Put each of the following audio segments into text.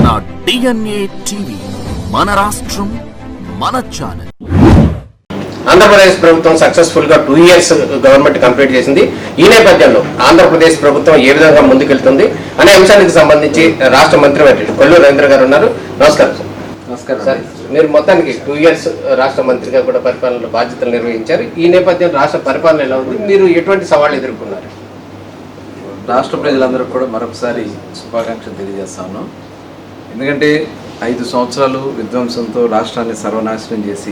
మన DNA TV, మన రాష్ట్రం, మన ఛానల్. ఆంధ్రప్రదేశ్ ప్రభుత్వం సక్సెస్ఫుల్ గా 2 years గవర్నమెంట్ కంప్లీట్ చేసింది. ఈ నేపథ్యంలో ఆంధ్రప్రదేశ్ ప్రభుత్వం ఏ విధంగా ముందుకెళ్తుంది అనే అంశానికి సంబంధించి రాష్ట్ర మంత్రి కొల్లు రవీంద్ర గారు ఉన్నారు. నమస్కారం సార్. నమస్కారం సార్, మీరు మొత్తానికి 2 years రాష్ట్ర మంత్రిగా కూడా పరిపాలన బాధ్యతలు నిర్వహించారు. ఈ నేపథ్యంలో రాష్ట్ర పరిపాలన ఎలా ఉంది, మీరు ఎటువంటి సవాళ్ళు ఎదుర్కొన్నారు? రాష్ట్ర ప్రజలందరూ కూడా మరొకసారి శుభాకాంక్షలు తెలియజేస్తాను. ఎందుకంటే 5 సంవత్సరాలు విధ్వంసంతో రాష్ట్రాన్ని సర్వనాశనం చేసి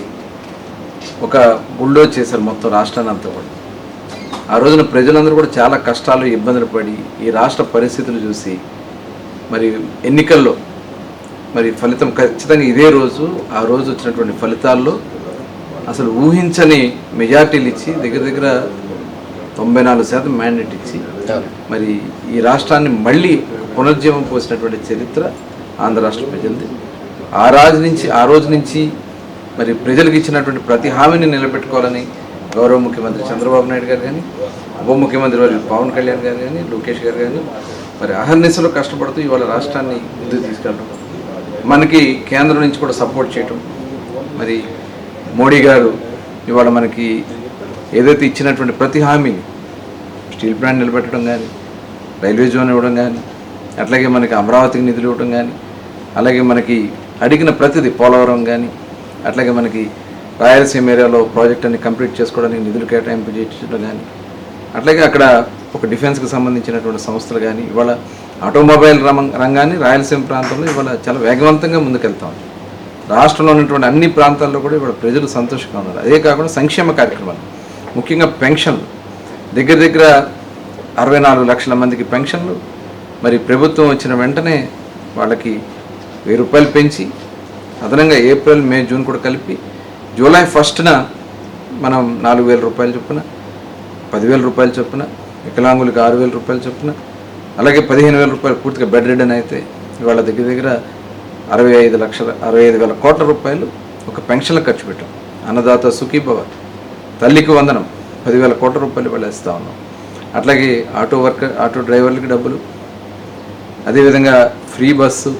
ఒక బుల్డోజ్ చేశారు మొత్తం రాష్ట్రాన్ని అంతా కూడా. ఆ రోజున ప్రజలందరూ కూడా చాలా కష్టాలు ఇబ్బందులు పడి ఈ రాష్ట్ర పరిస్థితులు చూసి మరి ఎన్నికల్లో మరి ఫలితం ఖచ్చితంగా ఇదే రోజు, ఆ రోజు వచ్చినటువంటి ఫలితాల్లో అసలు ఊహించని మెజార్టీలు ఇచ్చి దగ్గర 94% మ్యాండేట్ ఇచ్చి మరి ఈ రాష్ట్రాన్ని మళ్ళీ పునర్జీవం పోసినటువంటి చరిత్ర ఆంధ్ర రాష్ట్ర ప్రజలది. ఆ రోజు నుంచి మరి ప్రజలకు ఇచ్చినటువంటి ప్రతి హామీని నిలబెట్టుకోవాలని గౌరవ ముఖ్యమంత్రి చంద్రబాబు నాయుడు గారు కానీ, ఉప ముఖ్యమంత్రి వారు పవన్ కళ్యాణ్ గారు కానీ, లోకేష్ గారు కానీ మరి అహర్నిశలో కష్టపడుతూ ఇవాళ రాష్ట్రాన్ని ముందుకు తీసుకెళ్ళడం, మనకి కేంద్రం నుంచి కూడా సపోర్ట్ చేయటం, మరి మోడీ గారు ఇవాళ మనకి ఏదైతే ఇచ్చినటువంటి ప్రతి హామీని స్టీల్ ప్లాంట్ నిలబెట్టడం కానీ, రైల్వే జోన్ ఇవ్వడం కానీ, అట్లాగే మనకి అమరావతికి నిధులు ఇవ్వడం కానీ, అలాగే మనకి అడిగిన ప్రతిదీ పోలవరం కానీ, అట్లాగే మనకి రాయలసీమ ఏరియాలో ప్రాజెక్ట్ అన్ని కంప్లీట్ చేసుకోవడానికి నిధులు కేటాయింపు చేయడం కానీ, అట్లాగే అక్కడ ఒక డిఫెన్స్కి సంబంధించినటువంటి సంస్థలు కానీ, ఇవాళ ఆటోమొబైల్ రంగాన్ని రాయలసీమ ప్రాంతంలో ఇవాళ చాలా వేగవంతంగా ముందుకెళ్తాం. రాష్ట్రంలో ఉన్నటువంటి అన్ని ప్రాంతాల్లో కూడా ఇవాళ ప్రజలు సంతోషంగా ఉన్నారు. అదే కాకుండా సంక్షేమ కార్యక్రమాలు, ముఖ్యంగా పెన్షన్లు దగ్గర 64 లక్షల మందికి పెన్షన్లు మరి ప్రభుత్వం వచ్చిన వెంటనే వాళ్ళకి 1000 రూపాయలు పెంచి అదనంగా ఏప్రిల్, మే, జూన్ కూడా కలిపి జూలై 1న మనం 4000 రూపాయలు చొప్పున, 10,000 రూపాయలు చొప్పున, వికలాంగులకి 6,000 రూపాయలు చొప్పున, అలాగే 15,000 రూపాయలు పూర్తిగా బెడ్ రిడన్ అయితే ఇవాళ దగ్గర 65,000 కోట్ల రూపాయలు ఒక పెన్షన్లకు ఖర్చు పెట్టాం. అన్నదాత సుఖీభవ, తల్లికి వందనం 10,000 కోట్ల రూపాయలు ఇవాళ ఇస్తూ ఉన్నాం. అట్లాగే ఆటో డ్రైవర్లకి డబ్బులు, అదేవిధంగా free bus,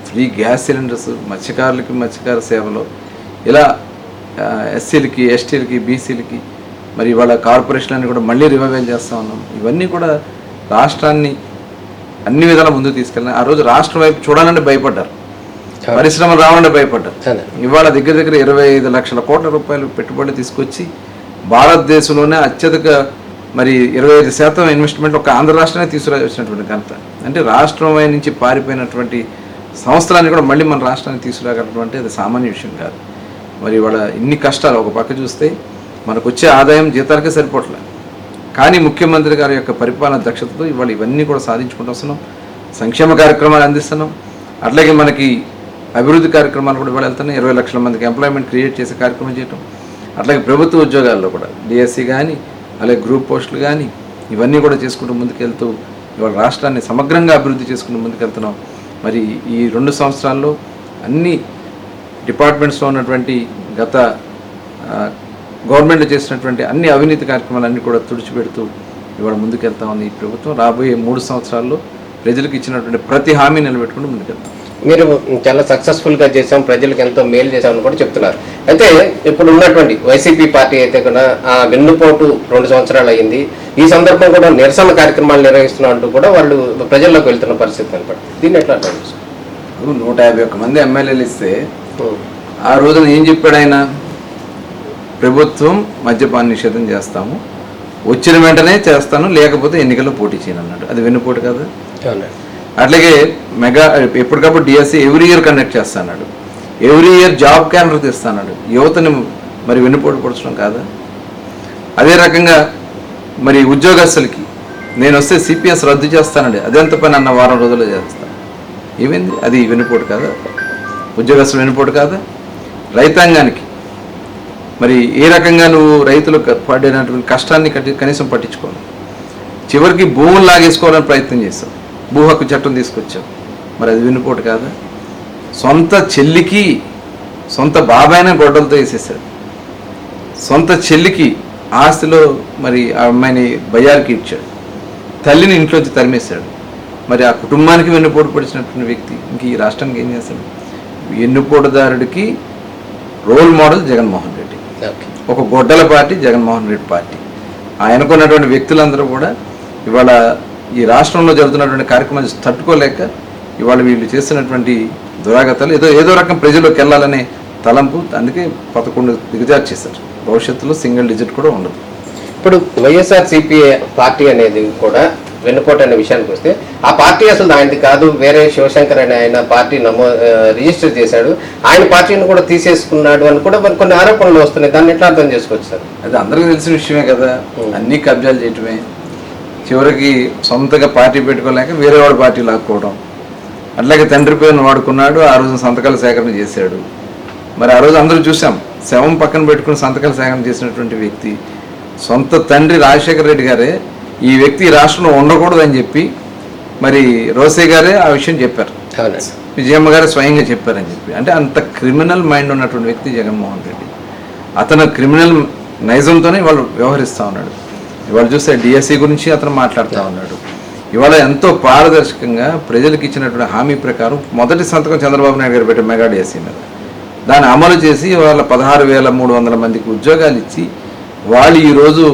free gas cylinders, మత్స్యకార సేవలు, ఇలా ఎస్సీలకి, ఎస్టీలకి, బీసీలకి మరి ఇవాళ కార్పొరేషన్లన్నీ కూడా మళ్ళీ రివైవల్ చేస్తూ ఉన్నాం. ఇవన్నీ కూడా రాష్ట్రాన్ని అన్ని విధాల ముందుకు తీసుకెళ్ళినాయి. ఆ రోజు రాష్ట్రం వైపు చూడాలంటే భయపడ్డారు, పరిశ్రమలు రావాలంటే భయపడ్డారు. ఇవాళ దగ్గర 25 లక్షల కోట్ల రూపాయలు పెట్టుబడులు తీసుకొచ్చి భారతదేశంలోనే అత్యధిక మరి 25% ఇన్వెస్ట్మెంట్ ఒక ఆంధ్ర రాష్ట్రమే తీసుకురావచ్చినటువంటి ఘనత. అంటే రాష్ట్రం నుంచి పారిపోయినటువంటి సంస్థలన్నీ కూడా మళ్ళీ మన రాష్ట్రానికి తీసుకురాగలటువంటి అది సామాన్య విషయం కాదు. మరి ఇవాళ ఇన్ని కష్టాలు ఒక పక్క చూస్తే మనకు వచ్చే ఆదాయం జీతాలకే సరిపోవట్లేదు. కానీ ముఖ్యమంత్రి గారి యొక్క పరిపాలన దక్షతతో ఇవాళ ఇవన్నీ కూడా సాధించుకుంటూ వస్తున్నాం. సంక్షేమ కార్యక్రమాలు అందిస్తున్నాం. అట్లాగే మనకి అభివృద్ధి కార్యక్రమాలు కూడా ఇవాళ వెళ్తున్నాయి. 20 లక్షల మందికి ఎంప్లాయ్మెంట్ క్రియేట్ చేసే కార్యక్రమం చేయటం, అట్లాగే ప్రభుత్వ ఉద్యోగాల్లో కూడా డిఎస్సి కానీ, అలాగే గ్రూప్ పోస్టులు కానీ ఇవన్నీ కూడా చేసుకుంటూ ముందుకెళ్తూ ఇవాళ రాష్ట్రాన్ని సమగ్రంగా అభివృద్ధి చేసుకుంటూ ముందుకెళ్తున్నాం. మరి ఈ 2 సంవత్సరాల్లో అన్ని డిపార్ట్మెంట్స్లో ఉన్నటువంటి గత గవర్నమెంట్ చేసినటువంటి అన్ని అవినీతి కార్యక్రమాలన్నీ కూడా తుడిచిపెడుతూ ఇవాళ ముందుకెళ్తా ఉంది ఈ ప్రభుత్వం. రాబోయే 3 సంవత్సరాల్లో ప్రజలకు ఇచ్చినటువంటి ప్రతి హామీ నిలబెట్టుకుంటూ ముందుకెళ్తాం. మీరు చాలా సక్సెస్ఫుల్గా చేసాం, ప్రజలకు ఎంతో మేలు చేశామని కూడా చెప్తున్నారు. అయితే ఇప్పుడు ఉన్నటువంటి వైసీపీ పార్టీ అయితే కూడా వెన్నుపోటు 2 సంవత్సరాలు అయ్యింది. ఈ సందర్భం కూడా నిరసన కార్యక్రమాలు నిర్వహిస్తున్నా అంటూ కూడా వాళ్ళు ప్రజల్లోకి వెళ్తున్న పరిస్థితి కనపడుతుంది. దీన్ని ఎట్లా అర్థం? 151 మంది ఎమ్మెల్యేలు ఇస్తే ఆ రోజున ఏం చెప్పాడు ఆయన? ప్రభుత్వం మద్యపాన నిషేధం చేస్తాము, వచ్చిన వెంటనే చేస్తాను, లేకపోతే ఎన్నికల్లో పోటీ చేయను అన్నాడు. అది వెన్నుపోటు కదా? అట్లాగే మెగా ఎప్పటికప్పుడు డిఎస్సి ఎవ్రీ ఇయర్ కండక్ట్ చేస్తాడు, ఎవ్రీ ఇయర్ జాబ్ క్యాలెండర్ తెస్తాడు. యువతని మరి వెన్నుపోటు పొడచడం కాదా? అదే రకంగా మరి ఉద్యోగస్తులకి నేను వస్తే సిపిఎస్ రద్దు చేస్తానండి, అదెంత పని అన్న వారం రోజుల్లో చేస్తాను. ఏమైంది? అది వెన్నుపోటు కాదా? ఉద్యోగస్తులు వెన్నుపోటు కాదా? రైతాంగానికి మరి ఏ రకంగా నువ్వు రైతులకు పడినటువంటి కష్టాన్ని కనీసం పట్టించుకోవాలి, చివరికి భూములు లాగేసుకోవాలని ప్రయత్నం చేస్తావు, భూ హక్కు చట్టం తీసుకొచ్చావు. మరి అది వెన్నుపోటు కాదా? సొంత చెల్లికి సొంత బాబాయినే గొడ్డలతో వేసేసాడు, సొంత చెల్లికి ఆస్తిలో మరి ఆ అమ్మాయిని బయ్యారికి ఇచ్చాడు, తల్లిని ఇంట్లోంచి తరిమేశాడు. మరి ఆ కుటుంబానికి వెన్నుపోటు పొడిచినటువంటి వ్యక్తి ఇంక ఈ రాష్ట్రానికి ఏం చేస్తాడు? వెన్నుపోటుదారుడికి రోల్ మోడల్ జగన్మోహన్ రెడ్డి, ఒక గొడ్డల పార్టీ జగన్మోహన్ రెడ్డి పార్టీ. ఆయనకున్నటువంటి వ్యక్తులందరూ కూడా ఇవాళ ఈ రాష్ట్రంలో జరుగుతున్నటువంటి కార్యక్రమాలు తట్టుకోలేక ఇవాళ వీళ్ళు చేస్తున్నటువంటి దురాగతాలు ఏదో రకం ప్రజల్లోకి వెళ్ళాలనే తలంపు, అందుకే 11 దిగజారు చేశారు. భవిష్యత్తులో సింగిల్ డిజిట్ కూడా ఉండదు. ఇప్పుడు వైఎస్ఆర్సీపీ పార్టీ అనేది కూడా వెన్నుపోటు అనే విషయానికి వస్తే ఆ పార్టీ అసలు ఆయనది కాదు, వేరే శివశంకర్ అనే ఆయన పార్టీ రిజిస్టర్ చేశాడు, ఆయన పార్టీని కూడా తీసేసుకున్నాడు అని కూడా కొన్ని ఆరోపణలు వస్తున్నాయి. దాన్ని ఎట్లా అర్థం చేసుకోవచ్చు సార్? అది అందరికీ తెలిసిన విషయమే కదా. అన్ని కబ్జాలు చేయటమే, చివరికి సొంతగా పార్టీ పెట్టుకోలేక వేరే వాడు పార్టీ లాక్కోవడం. అట్లాగే తండ్రి పేరును వాడుకున్నాడు, ఆ రోజు సంతకాల సేకరణ చేశాడు. మరి ఆ రోజు అందరూ చూసాం, శవం పక్కన పెట్టుకుని సంతకాల సేకరణ చేసినటువంటి వ్యక్తి సొంత తండ్రి రాజశేఖర రెడ్డి గారే ఈ వ్యక్తి రాష్ట్రంలో ఉండకూడదని చెప్పి మరి రోసే గారే ఆ విషయం చెప్పారు, విజయమ్మ గారు స్వయంగా చెప్పారని చెప్పి. అంటే అంత క్రిమినల్ మైండ్ ఉన్నటువంటి వ్యక్తి జగన్మోహన్ రెడ్డి. అతను క్రిమినల్ నైజంతోనే ఇవాళ వ్యవహరిస్తూ ఉన్నాడు. ఇవాళ చూస్తే డిఎస్సి గురించి అతను మాట్లాడుతూ ఉన్నాడు. ఇవాళ ఎంతో పారదర్శకంగా ప్రజలకు ఇచ్చినటువంటి హామీ ప్రకారం మొదటి సంతకం చంద్రబాబు నాయుడు గారు పెట్టే మెగా డిఎస్సి మీద దాన్ని అమలు చేసి ఇవాళ 16,300 మందికి ఉద్యోగాలు ఇచ్చి వాళ్ళు ఈరోజు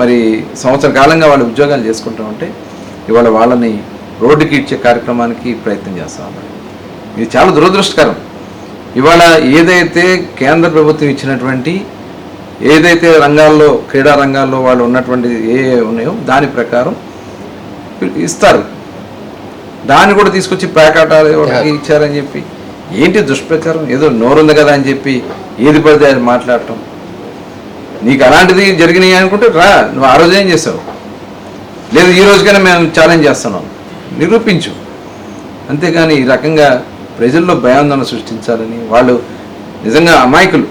మరి సంవత్సర కాలంగా వాళ్ళు ఉద్యోగాలు చేసుకుంటూ ఉంటే ఇవాళ వాళ్ళని రోడ్డుకి ఇచ్చే కార్యక్రమానికి ప్రయత్నం చేస్తూ ఉన్నారు. ఇది చాలా దురదృష్టకరం. ఇవాళ ఏదైతే కేంద్ర ప్రభుత్వం ఇచ్చినటువంటి ఏదైతే రంగాల్లో క్రీడా రంగాల్లో వాళ్ళు ఉన్నటువంటి ఉన్నాయో దాని ప్రకారం ఇస్తారు, దాన్ని కూడా తీసుకొచ్చి ప్యాకెటాలు ఇచ్చారని చెప్పి ఏంటి దుష్ప్రచారం? ఏదో నోరుంది కదా అని చెప్పి ఏది పడితే అది మాట్లాడటం. నీకు అలాంటిది జరిగినాయి అనుకుంటే రా, నువ్వు ఆ రోజు ఏం చేసావు, లేదు ఈ రోజుకైనా మేము ఛాలెంజ్ చేస్తున్నాం, నిరూపించు. అంతేగాని ఈ రకంగా ప్రజల్లో భయాందోళన సృష్టించాలని వాళ్ళు నిజంగా అమాయకులు.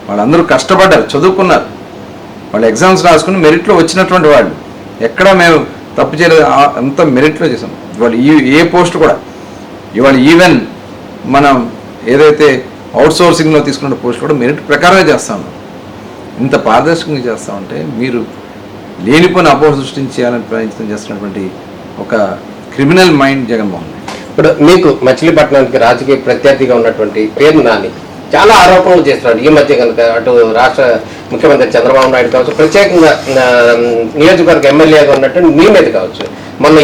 వాళ్ళందరూ కష్టపడ్డారు, చదువుకున్నారు, వాళ్ళు ఎగ్జామ్స్ రాసుకుని మెరిట్లో వచ్చినటువంటి వాళ్ళు. ఎక్కడా మేము తప్పు చేయలేదు, అంత మెరిట్లో చేసాం. ఇవాళ ఏ పోస్ట్ కూడా ఇవాళ ఈవెన్ మనం ఏదైతే అవుట్సోర్సింగ్లో తీసుకున్న పోస్ట్ కూడా మెరిట్ ప్రకారమే చేస్తాము. ఇంత పారదర్శకంగా చేస్తామంటే మీరు లేనిపోయిన అపోహ సృష్టించాలని ప్రయత్నం చేస్తున్నటువంటి ఒక క్రిమినల్ మైండ్ జగన్మోహన్ రెడ్డి. ఇప్పుడు మీకు మచిలీపట్నానికి రాజకీయ ప్రత్యర్థిగా ఉన్నటువంటి పేరు నాని చాలా ఆరోపణలు చేస్తున్నాడు. ఈ మధ్య కనుక అటు రాష్ట్ర ముఖ్యమంత్రి చంద్రబాబు నాయుడు కావచ్చు, ప్రత్యేకంగా నియోజకవర్గ ఎమ్మెల్యేగా ఉన్నట్టు మీ మీద కావచ్చు, మొన్న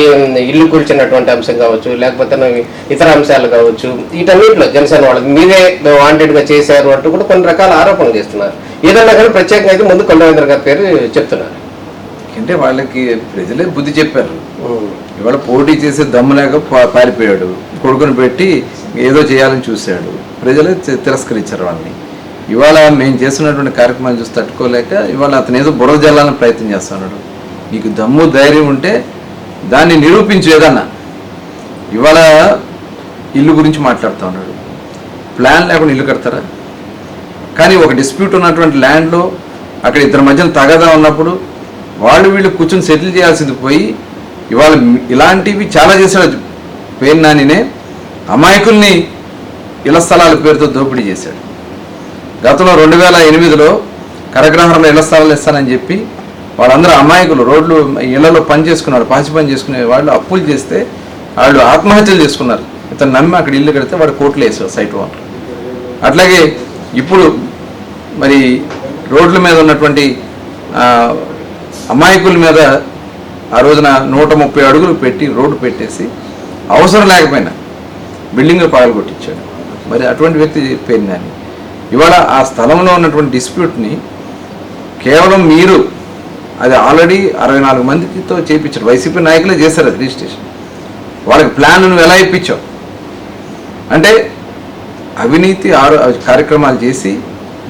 ఇల్లు కూల్చినటువంటి అంశం కావచ్చు, లేకపోతే ఇతర అంశాలు కావచ్చు, వీటన్నిటిలో జనసేన వాళ్ళకి మీరే వాంటెడ్గా చేశారు అంటూ కూడా కొన్ని రకాల ఆరోపణలు చేస్తున్నారు. ఏదన్నా కానీ ప్రత్యేకంగా అయితే ముందు కొండవేంద్ర గారి పేరు చెప్తున్నారు. అంటే వాళ్ళకి ప్రజలే బుద్ధి చెప్పారు. ఇవాళ పోటీ చేసే దమ్ము లేక పారిపోయాడు, కొడుకుని పెట్టి ఏదో చేయాలని చూశాడు, ప్రజలే తిరస్కరించారు వాళ్ళని. ఇవాళ మేము చేస్తున్నటువంటి కార్యక్రమాలు చూసి తట్టుకోలేక ఇవాళ అతను ఏదో బురద జల్లాలని ప్రయత్నం చేస్తున్నాడు. నీకు దమ్ము ధైర్యం ఉంటే దాన్ని నిరూపించు ఏదన్నా. ఇవాళ ఇల్లు గురించి మాట్లాడుతూ ఉన్నాడు, ప్లాన్ లేకుండా ఇల్లు కడతారా? కానీ ఒక డిస్ప్యూట్ ఉన్నటువంటి ల్యాండ్లో అక్కడ ఇద్దరి మధ్యన తగదా ఉన్నప్పుడు వీళ్ళు కూర్చొని సెటిల్ చేయాల్సింది పోయి ఇవాళ ఇలాంటివి చాలా చేశాడు. పేరు నానినే అమాయకుల్ని ఇళ్ల స్థలాల పేరుతో దోపిడీ చేశాడు. గతంలో 2008లో కరగ్రహంలో ఇళ్ల స్థలాలు ఇస్తానని చెప్పి వాళ్ళందరూ అమాయకులు రోడ్లు ఇళ్లలో పని చేసుకున్నారు, పాచి పని చేసుకునే వాళ్ళు అప్పులు చేస్తే వాళ్ళు ఆత్మహత్యలు చేసుకున్నారు. ఇతను నమ్మి అక్కడ ఇల్లు కడితే వాడు కోట్లు వేసారు సైట్ ఓనర్. అట్లాగే ఇప్పుడు మరి రోడ్ల మీద ఉన్నటువంటి అమాయకుల మీద ఆ రోజున 130 అడుగులు పెట్టి రోడ్డు పెట్టేసి అవసరం లేకపోయినా బిల్డింగ్లు పగలగొట్టించాడు. మరి అటువంటి వ్యక్తి పేరు నాని. ఇవాళ ఆ స్థలంలో ఉన్నటువంటి డిస్ప్యూట్ని కేవలం మీరు అది ఆల్రెడీ 64 మందితో చేయించారు, వైసీపీ నాయకులే చేశారు అది రిజిస్ట్రేషన్. వాళ్ళకి ప్లాన్ నువ్వు ఎలా ఇప్పించావు అంటే అవినీతి కార్యక్రమాలు చేసి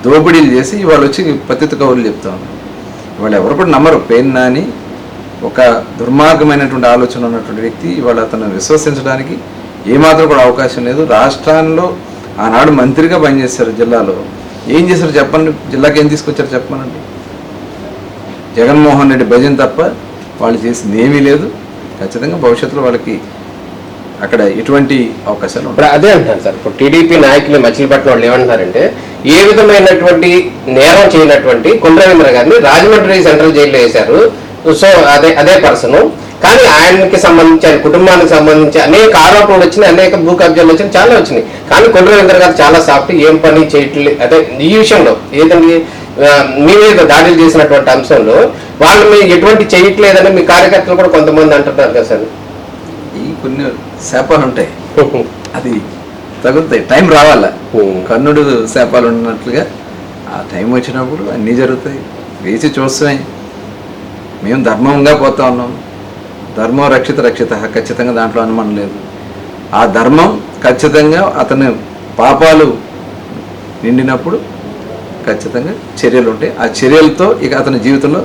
దోపిడీలు చేసి ఇవాళ వచ్చి పతిత కౌరులు చెప్తా ఉన్నారు. ఇవాళ ఎవరు కూడా నమ్మరు. పేరు నాని ఒక దుర్మార్గమైనటువంటి ఆలోచన ఉన్నటువంటి వ్యక్తి. ఇవాళ అతను విశ్వసించడానికి ఏమాత్రం కూడా అవకాశం లేదు. రాష్ట్రాల్లో ఆనాడు మంత్రిగా పనిచేశారు, జిల్లాలో ఏం చేశారు చెప్పండి, జిల్లాకి ఏం తీసుకొచ్చారు చెప్పమనండి. జగన్మోహన్ రెడ్డి భజన తప్ప వాళ్ళు చేసింది ఏమీ లేదు. ఖచ్చితంగా భవిష్యత్తులో వాళ్ళకి అక్కడ ఎటువంటి అవకాశాలు ఉంటాయి. అదే అంటారు సార్, ఇప్పుడు టీడీపీ నాయకులు మచిలీపట్నం వాళ్ళు ఏమంటున్నారంటే ఏ విధమైనటువంటి నేరం చేయనటువంటి కొండవేంద్ర గారిని రాజమండ్రి సెంట్రల్ జైల్లో వేశారు. సో అదే పర్సన్ కానీ ఆయనకి సంబంధించి ఆయన కుటుంబానికి సంబంధించి అనేక ఆరోపణలు వచ్చినాయి, అనేక భూ కబ్జాలు వచ్చినాయి, చాలా వచ్చినాయి. కానీ కొండ రవీంద్ర గారు చాలా సాఫ్ట్, ఏం పని చేయట్లేదు. అదే ఈ విషయంలో ఏదండి మీ మీద దాడులు చేసినటువంటి అంశంలో వాళ్ళు మీరు ఎటువంటి చేయట్లేదని మీ కార్యకర్తలు కూడా కొంతమంది అంటున్నారు కదా సార్. ఈ కొన్ని శాపాలు ఉంటాయి, అది తగులుతాయి, టైం రావాలా. కర్ణుడు శాపాలు ఉన్నట్లుగా ఆ టైం వచ్చినప్పుడు అన్నీ జరుగుతాయి. వేసి చూస్తామే. మేము ధర్మంగా పోతా ఉన్నాం. ధర్మం రక్షిత ఖచ్చితంగా దాంట్లో అనుమానం లేదు. ఆ ధర్మం ఖచ్చితంగా అతని పాపాలు నిండినప్పుడు ఖచ్చితంగా చర్యలు ఉంటాయి. ఆ చర్యలతో ఇక అతని జీవితంలో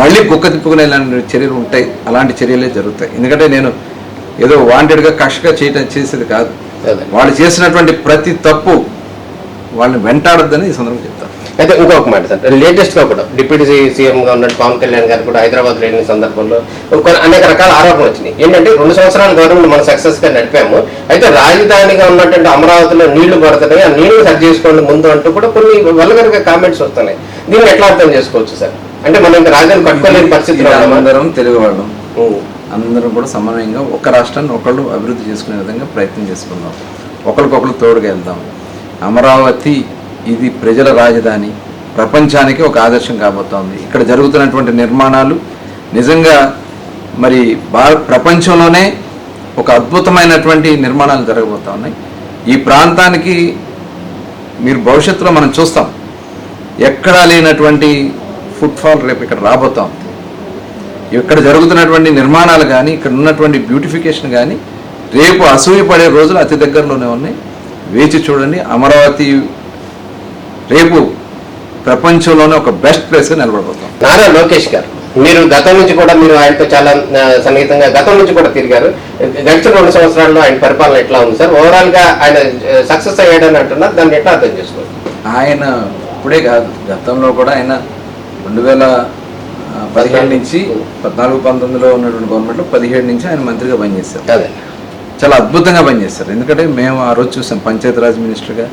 మళ్ళీ కుక్క తిప్పుకునే చర్యలు ఉంటాయి. అలాంటి చర్యలే జరుగుతాయి. ఎందుకంటే నేను ఏదో వాంటెడ్గా కక్షగా చేసేది కాదు. వాళ్ళు చేసినటువంటి ప్రతి తప్పు వాళ్ళని వెంటాడొద్దని ఈ సందర్భంగా చెప్తాను. అయితే ఇంకొక మాట సార్, లేటెస్ట్ గా కూడా డిప్యూటీ సీఎంగా ఉన్నట్టు పవన్ కళ్యాణ్ గారు కూడా హైదరాబాద్ వెళ్ళిన సందర్భంలో అనేక రకాల ఆరోపణలు వచ్చినాయి. ఏంటంటే 2 సంవత్సరాల గవర్నమెంట్ మనం సక్సెస్ గా నడిపాము, అయితే రాజధానిగా ఉన్నటువంటి అమరావతిలో నీళ్లు పడుతున్నాయి, ఆ నీళ్లు సరి చేసుకోండి ముందు అంటూ కూడా కొన్ని వల్గర్గా కామెంట్స్ వస్తున్నాయి. దీన్ని ఎట్లా అర్థం చేసుకోవచ్చు సార్? అంటే మనం ఇంకా రాజధాని కట్టుకోలేని పరిస్థితిలో అందరం తెలుగు వాళ్ళం, అందరం కూడా సమన్వయంగా ఒక రాష్ట్రాన్ని ఒకళ్ళు అభివృద్ధి చేసుకునే విధంగా ప్రయత్నం చేసుకుందాం, ఒకరికొకరు తోడుగా వెళ్దాం. అమరావతి ఇది ప్రజల రాజధాని, ప్రపంచానికి ఒక ఆదర్శం కాబోతోంది. ఇక్కడ జరుగుతున్నటువంటి నిర్మాణాలు నిజంగా మరి ప్రపంచంలోనే ఒక అద్భుతమైనటువంటి నిర్మాణాలు జరగబోతూ ఉన్నాయి. ఈ ప్రాంతానికి మీరు భవిష్యత్తులో మనం చూస్తాం, ఎక్కడా లేనటువంటి ఫుట్ఫాల్ రేపు ఇక్కడ రాబోతాం. ఇక్కడ జరుగుతున్నటువంటి నిర్మాణాలు కానీ, ఇక్కడ ఉన్నటువంటి బ్యూటిఫికేషన్ కానీ రేపు అసూయపడే రోజులు అతి దగ్గరలోనే ఉన్నాయి. వేచి చూడండి. అమరావతి రేపు ప్రపంచంలోనే ఒక బెస్ట్ ప్లేస్గా నిలబడిపోతాం. నారా లోకేష్ గారు, మీరు గతం నుంచి కూడా మీరు ఆయనతో చాలా సన్నిహితంగా గతం నుంచి కూడా తిరిగారు. గడిచిన 2 సంవత్సరాల్లో ఆయన పరిపాలన ఎట్లా ఉంది సార్? ఓవరాల్ గా ఆయన సక్సెస్ అయ్యాడని అంటున్నారు, దాన్ని ఎట్లా అర్థం చేసుకోవాలి? ఆయన ఇప్పుడే కాదు, గతంలో కూడా ఆయన 2017 నుంచి 14-19లో ఉన్నటువంటి గవర్నమెంట్లో 17 నుంచి ఆయన మంత్రిగా పనిచేశారు. అదే చాలా అద్భుతంగా పనిచేస్తారు. ఎందుకంటే మేము ఆ రోజు చూసాం, పంచాయతీరాజ్ మినిస్టర్గా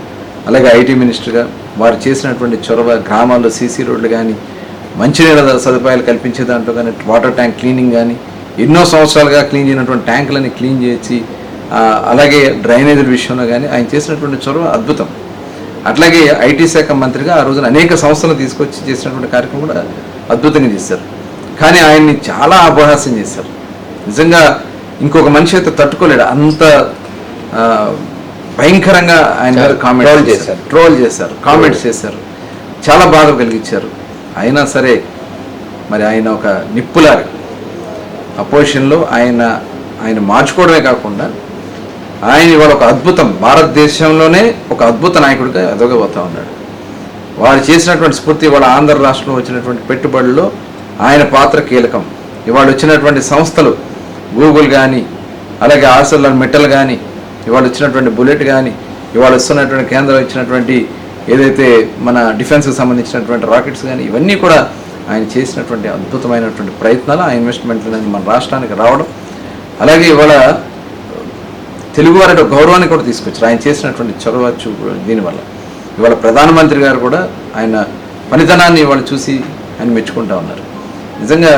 అలాగే ఐటీ మినిస్టర్గా వారు చేసినటువంటి చొరవ, గ్రామాల్లో సీసీ రోడ్లు కానీ, మంచినీళ్ళ సదుపాయాలు కల్పించే దాంట్లో కానీ, వాటర్ ట్యాంక్ క్లీనింగ్ కానీ, ఎన్నో సంవత్సరాలుగా క్లీన్ చేయనటువంటి ట్యాంకులని క్లీన్ చేసి, అలాగే డ్రైనేజీల విషయంలో కానీ ఆయన చేసినటువంటి చొరవ అద్భుతం. అట్లాగే ఐటీ శాఖ మంత్రిగా ఆ రోజున అనేక సంస్థలు తీసుకొచ్చి చేసినటువంటి కార్యక్రమం కూడా అద్భుతంగా చేశారు. కానీ ఆయన్ని చాలా అపహాస్యం చేశారు. నిజంగా ఇంకొక మనిషి అయితే తట్టుకోలేడు, అంత భయంకరంగా ఆయన ట్రోల్ చేశారు, కామెంట్స్ చేశారు, చాలా బాధ కలిగించారు. అయినా సరే మరి ఆయన ఒక నిప్పులాగా అపోజిషన్లో ఆయన మార్చుకోవడమే కాకుండా ఆయన ఇవాళ ఒక అద్భుతం, భారతదేశంలోనే ఒక అద్భుత నాయకుడిగా ఎదగబోతా ఉన్నాడు. వారు చేసినటువంటి స్ఫూర్తి, ఇవాళ ఆంధ్ర రాష్ట్రంలో వచ్చినటువంటి పెట్టుబడుల్లో ఆయన పాత్ర కీలకం. ఇవాళ వచ్చినటువంటి సంస్థలు గూగుల్ కానీ, అలాగే ఆర్సెలర్ మెటల్ కానీ, ఇవాళ వచ్చినటువంటి బుల్లెట్ కానీ, ఇవాళ వస్తున్నటువంటి కేంద్రం ఇచ్చినటువంటి ఏదైతే మన డిఫెన్స్కి సంబంధించినటువంటి రాకెట్స్ కానీ, ఇవన్నీ కూడా ఆయన చేసినటువంటి అద్భుతమైనటువంటి ప్రయత్నాలు, ఆ ఇన్వెస్ట్మెంట్లు మన రాష్ట్రానికి రావడం, అలాగే ఇవాళ తెలుగువారి గౌరవాన్ని కూడా తీసుకొచ్చారు ఆయన చేసినటువంటి చొరవ దీనివల్ల. ఇవాళ ప్రధానమంత్రి గారు కూడా ఆయన పనితనాన్ని ఇవాళ చూసి ఆయన మెచ్చుకుంటా ఉన్నారు. నిజంగా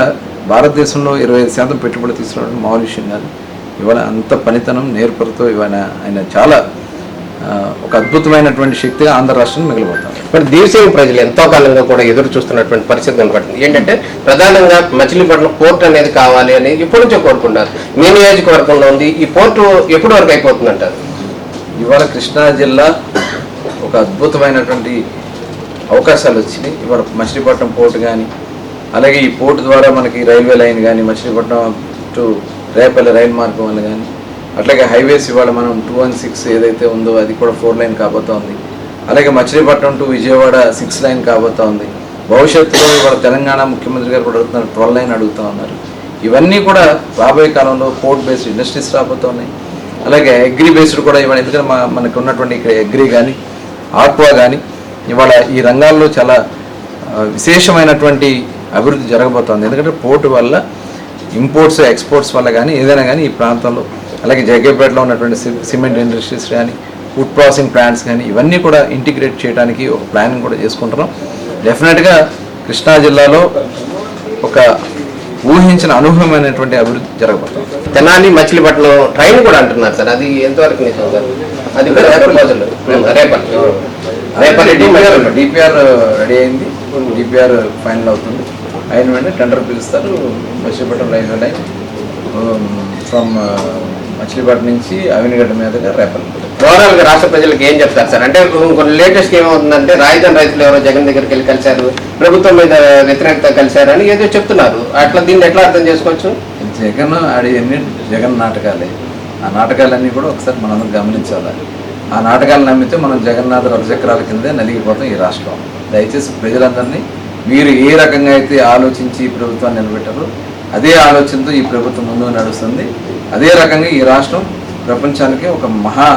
భారతదేశంలో 25% పెట్టుబడులు తీసుకురావడం మామూలు విషయం కాదు. ఇవాళ అంత పనితనం, నేర్పరితో ఇవాళ ఆయన చాలా ఒక అద్భుతమైనటువంటి శక్తిగా ఆంధ్ర రాష్ట్రం మిగిలిపోతారు. మరి దేశీయ ప్రజలు ఎంతో కాలంగా కూడా ఎదురు చూస్తున్నటువంటి పరిస్థితి కనపడుతుంది. ఏంటంటే ప్రధానంగా మచిలీపట్నం పోర్ట్ అనేది కావాలి అని ఎప్పటి నుంచో కోరుకుంటారు. మీ నియోజకవర్గంలో ఉంది, ఈ పోర్టు ఎప్పటి వరకు అయిపోతుంది అంటారు? ఇవాళ కృష్ణా జిల్లా ఒక అద్భుతమైనటువంటి అవకాశాలు వచ్చినాయి. ఇవాళ మచిలీపట్నం పోర్టు కానీ, అలాగే ఈ పోర్టు ద్వారా మనకి రైల్వే లైన్ కానీ, మచిలీపట్నం టు రేపల్లి రైలు మార్గం వల్ల కానీ, అట్లాగే హైవేస్ ఇవాళ మనం 216 ఏదైతే ఉందో అది కూడా 4 లైన్ కాబోతా ఉంది. అలాగే మచిలీపట్నం టు విజయవాడ 6 లైన్ కాబోతా ఉంది. భవిష్యత్తులో ఇవాళ తెలంగాణ ముఖ్యమంత్రి గారు కూడా అడుగుతున్నారు, 12 లైన్ అడుగుతూ ఉన్నారు. ఇవన్నీ కూడా రాబోయే కాలంలో పోర్ట్ బేస్డ్ ఇండస్ట్రీస్ రాబోతూ ఉన్నాయి. అలాగే అగ్రి బేస్డ్ కూడా ఇవాళ, ఎందుకంటే మనకు ఉన్నటువంటి ఇక్కడ అగ్రి కానీ, ఆక్వా కానీ, ఇవాళ ఈ రంగాల్లో చాలా విశేషమైనటువంటి అభివృద్ధి జరగబోతోంది. ఎందుకంటే పోర్టు వల్ల ఇంపోర్ట్స్ ఎక్స్పోర్ట్స్ వల్ల కానీ ఏదైనా కానీ ఈ ప్రాంతంలో, అలాగే జగ్గేపేటలో ఉన్నటువంటి సిమెంట్ ఇండస్ట్రీస్ కానీ, ఫుడ్ ప్రాసెసింగ్ ప్లాంట్స్ కానీ, ఇవన్నీ కూడా ఇంటిగ్రేట్ చేయడానికి ఒక ప్లానింగ్ కూడా చేసుకుంటున్నాం. డెఫినెట్గా కృష్ణా జిల్లాలో ఒక ఊహించిన అనూహ్యమైనటువంటి అభివృద్ధి జరగబోతుంది. తెనాలి మచిలీపట్నం ట్రైన్ కూడా అంటున్నారు సార్, అది ఎంతవరకు నిజం సార్? అది కూడా రేపల్లి డిపిఆర్ రెడీ అయింది, డిపిఆర్ ఫైనల్ అవుతుంది. అయిన వెంటనే టెండర్ పిలుస్తారు. Machilipatnam railway line from Machilipatnam నుంచి అవినిగడ్డ మీదుగా రేపల్లి. ఓవరాల్ గా రాష్ట్ర ప్రజలకు ఏం చెప్తారు సార్? అంటే కొన్ని లేటెస్ట్ ఏమవుతుందంటే రాజధాని రైతులు ఎవరో జగన్ దగ్గరికి వెళ్ళి కలిశారు, ప్రభుత్వం మీద వ్యతిరేకత కలిశారు అని ఏదో చెప్తున్నారు. అట్లా దీన్ని ఎట్లా అర్థం చేసుకోవచ్చు? జగన్ అన్ని జగన్ నాటకాలే. ఆ నాటకాలన్నీ కూడా ఒకసారి మనం గమనించాలి. ఆ నాటకాలు నమ్మితే మనం జగన్నాథ రథచక్రాల కిందే నలిగిపోతాం ఈ రాష్ట్రం. దయచేసి ప్రజలందరినీ మీరు ఏ రకంగా అయితే ఆలోచించి ఈ ప్రభుత్వాన్ని నిలబెట్టారో అదే ఆలోచనతో ఈ ప్రభుత్వం ముందుకు నడుస్తుంది. అదే రకంగా ఈ రాష్ట్రం ప్రపంచానికి ఒక మహా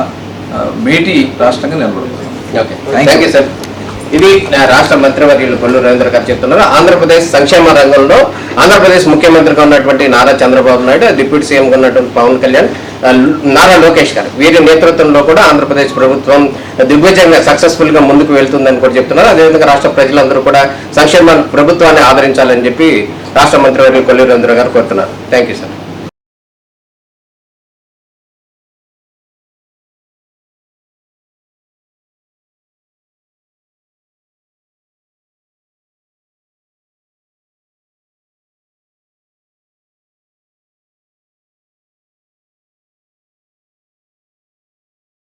మేటి రాష్ట్రంగా నిలబడుతుంది. Okay, thank you sir. ఇది రాష్ట్ర మంత్రివర్యులు కొల్లు రవీంద్ర గారు చెప్తున్నారు. ఆంధ్రప్రదేశ్ సంక్షేమ రంగంలో ఆంధ్రప్రదేశ్ ముఖ్యమంత్రిగా ఉన్నటువంటి నారా చంద్రబాబు నాయుడు, డిప్యూటీ సీఎంగా ఉన్నటువంటి పవన్ కళ్యాణ్, నారా లోకేష్ గారు, వీరి నేతృత్వంలో కూడా ఆంధ్రప్రదేశ్ ప్రభుత్వం దిగ్విజయంగా సక్సెస్ఫుల్ గా ముందుకు వెళ్తుందని కూడా చెప్తున్నారు. అదేవిధంగా రాష్ట్ర ప్రజలందరూ కూడా సంక్షేమ ప్రభుత్వాన్ని ఆదరించాలని చెప్పి రాష్ట్ర మంత్రివర్యులు కొల్లు రవీంద్ర గారు కోరుతున్నారు. Thank you sir.